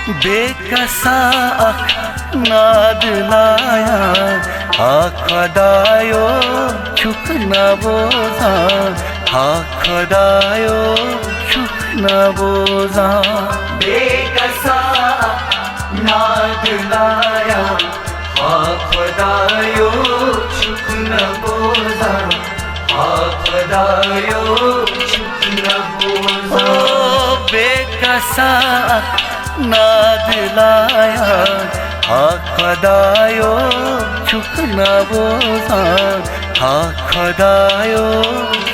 बेकसा नाद लाया खदायो चुक न बोजा खदायो चुक न बोजा बेकसा नाद लाया खदायो चुक न बोजा खदायो चुक न बोजा बेकसा नाद लाया खदायो चुक न बोजा खदायो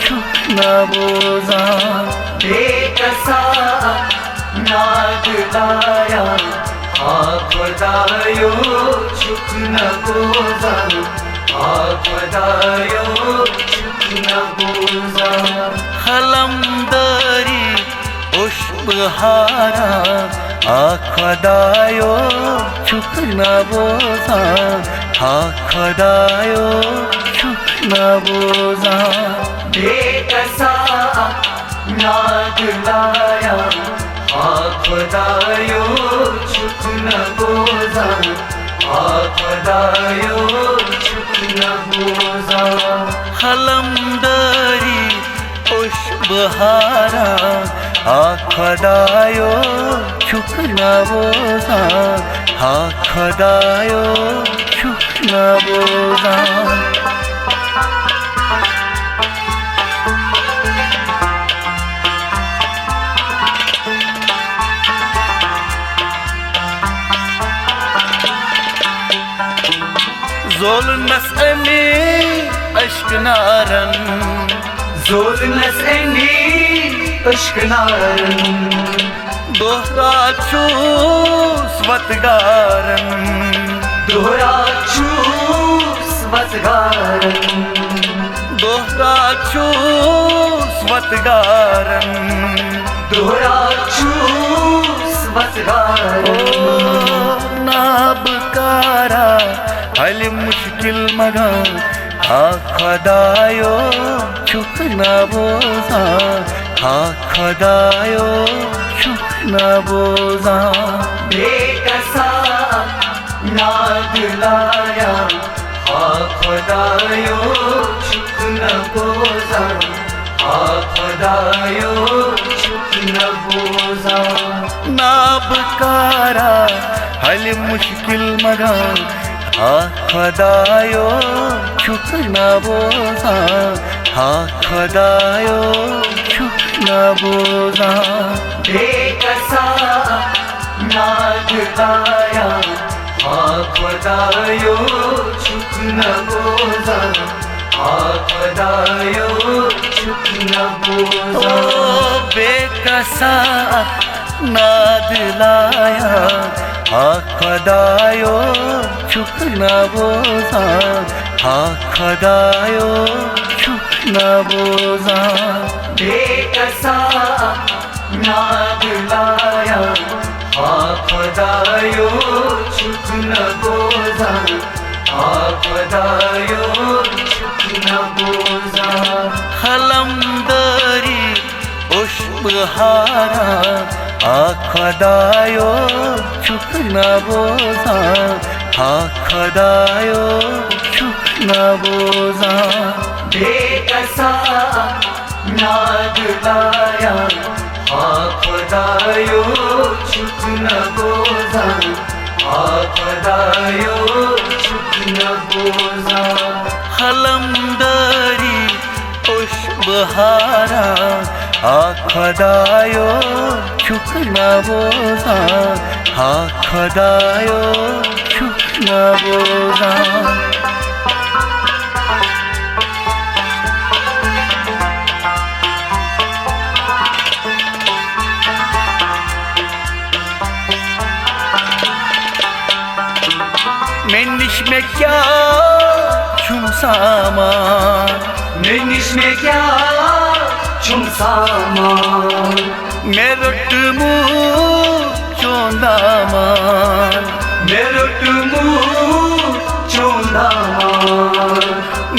चुक न बोजा बेकसा नाद लाया खदायो चुक न बोजा खदायो चुक न बोजा हलमदरी पुष्पहारा खदायो चुक न बोजा खदायो चुक न बोजा बेकसा नाद लाया खदायो चुक न बोजा खदायो चुक न बोजा हलमदरी पुष्पहारा खदायो चुक न बोजा खदायो चुक न बोजा ज़ोल नसनी अश्क नारन ज़ोल नसनी अश्क नारन दोहरा चूस वतगारन दोहरा चूस वतगारन दोहरा चूस वतगारन दोहरा चूस वतगारन नाबकारा हल मुश्किल मगा खदायो चुक न बोजा खदायो चुक न बोजा बेकसा नाद लाया खदायो चुक न बोजा खदायो चुक न बोजा नाबकारा हल मुश्किल मगा खदायो चुक न बोजा खदायो चुक न बोजा बेकसा नाद लाया खदायो चुक न बोजा खदायो चुक न बोजा बेकसा नाद लाया खदायो चुक न बोजा खदायो चुक न बोजा बेकसा नाद लाया खदायो चुक न बोजा खदायो चुक न बोजा हलमदरी पुष्पहारा खदायो चुक न बोजा खदायो चुक न बोजा बेकसा नाद लाया खदायो चुक न बोजा खदायो चुक न बोजा हलमदरी पुष्पहारा खदायो चुक न बोजा खदायो चुक न बोजा मैनिश में क्या छुम सामान मैनिश में क्या छुम सामान मेरठ मुँह चोंदामान मेरठ मुँह चोंदामान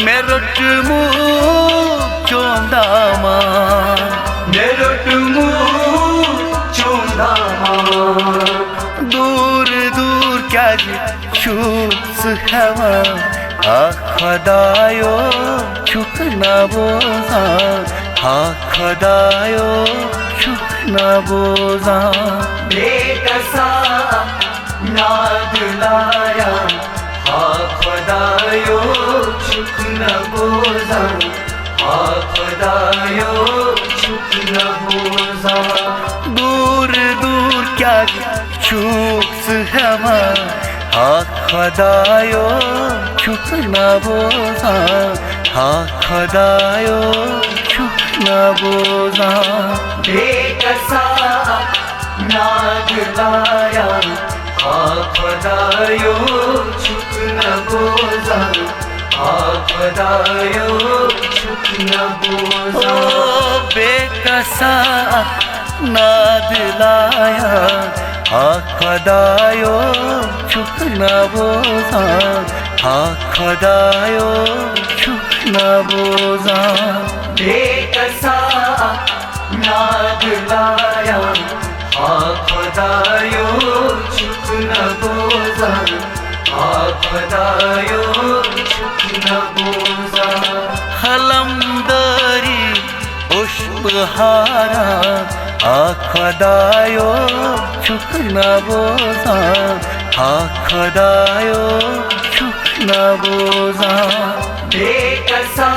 मेरठ मुँह चोंदामान मेरठ मुँह चोंदामान दूर दूर क्या şusu heva Ah Xudayo çok nabozan Ah Xudayo çok nabozan बेकसा नाद लाया हा खुदायो चुक न बोझा हा खुदायो चुक न बोझा दूर दूर क्या şusu heva Ah Xudayo çok nabozan Ah Xudayo çok nabozan बेकसा नाद लाया हा खुदायो चुक न बोझा हा खुदायो चुक न बोझा बेकसा नाद लाया Ah Xudayo çok nabozan Ah Xudayo çok nabozan बेकसा नाद लाया हा खुदायो चुक न बोझा हा खुदायो चुक न बोझा Halamdari hoş bahara Ah Xudayo çok nabozan Ah Xudayo çok nabozan बेकसा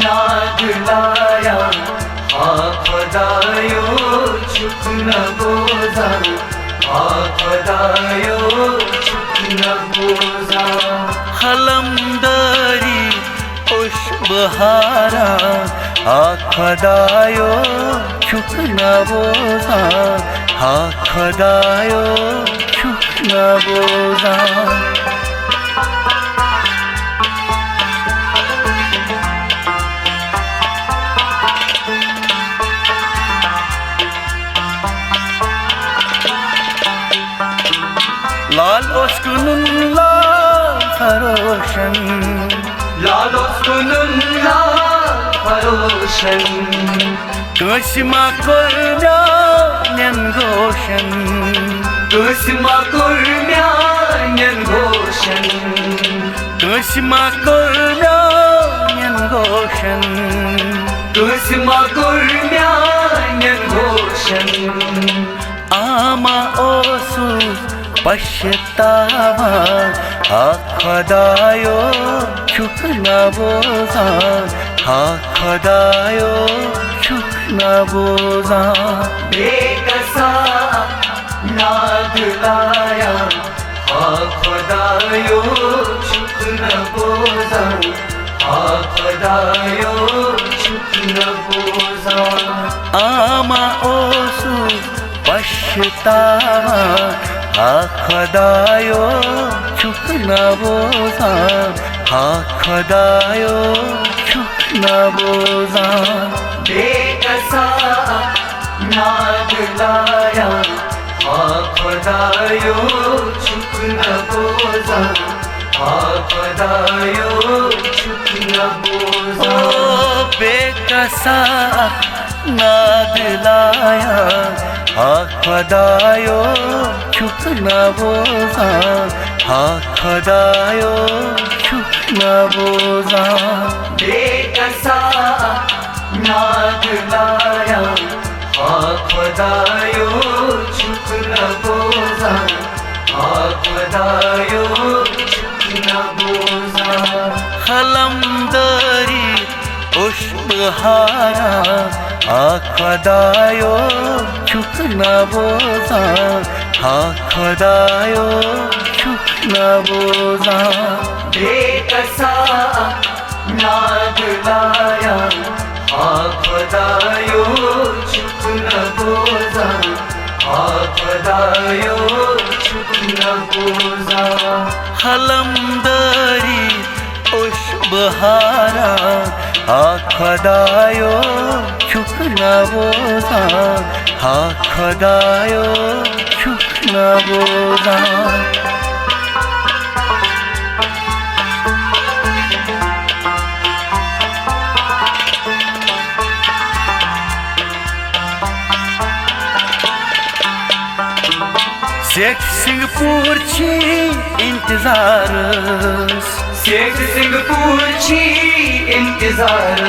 नाद लाया हा खुदायो चुक न बोझा हा खुदायो चुक न बोझा Halamdari hoş bahara Ah Xudayo çok nabozan Ah Xudayo çok nabozan Lal oskunun lal haroşan लाल उसकुनुल्ला Faroshan Göğsüma koymayan goşan Göğsüma kurmayan goşen Göğsüma koymayan goşan Göğsüma kurmayan goşen Ama osuz पछतावा Ah Xudayo çok nabozan Ah Xudayo çok nabozan बेकसा नाद लाया हा खुदायो चुक न बोझा हा खुदायो चुक न बोझा Ama osuz पछतावा Ah Xudayo çok nabozan Ah Xudayo çok nabozan बेकसा नाद लाया हा खुदायो चुक न बोझा हा खुदायो चुक न बोझा बेकसा नाद लाया Ah Xudayo çok nabozan Ah Xudayo çok nabozan बेकसा नाद लाया हा खुदायो चुक न बोझा हा खुदायो चुक न बोझा Halamdari hoş bahara Ah Xudayo çok nabozan Ah Xudayo çok nabozan बेकसा नाद लाया हा खुदायो चुक न बोझा हा खुदायो चुक न बोझा Halamdari hoş bahara Ah Xudayo çok nabozan Ah Xudayo çok nabozan सेठ सिंहपुर छी इंतजारस सेठ सिंहपुर छी इंतजार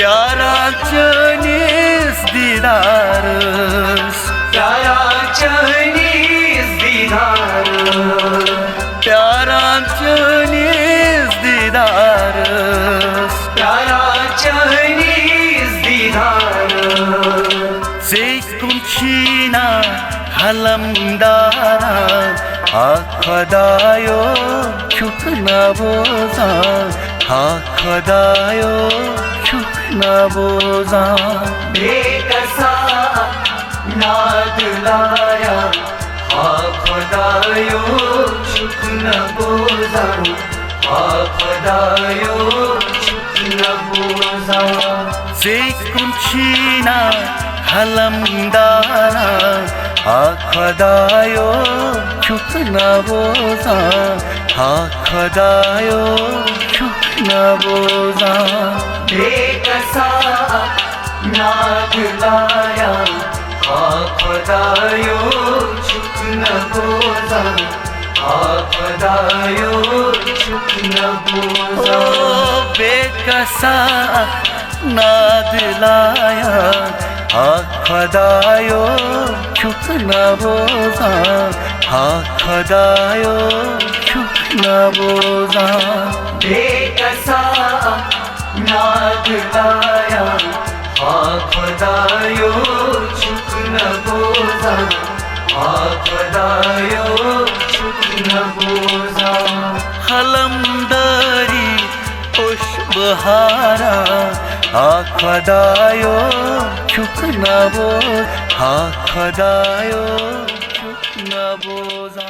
प्यारा चनिस दीदारस प्यारा चनिस दीदार प्यारा चनिस दीदारस प्यारा चनिस दीदार Sekunçina halamdara Akadayo çukna boza Akadayo çukna boza बेकसा नाद लाया हा खुदायो चुक न बोजा हा खुदायो चुक न बोजा Sekunçina halamdara Akadayo çukna boza Akadayo çukna boza बेकसा नाद लाया हा खुदायो चुक न बोजा हा खुदायो चुक न बोजा बेकसा नाद लाया आखदायो चुकना बोजा आखदायो चुकना बोजा बेकसा नाद लाया हा खुदायो चुक न बोजा हा खुदायो चुक न बोजा हलमदरी उश बहारा आखदायो चुकना बोजा आखदायो चुकना बोजा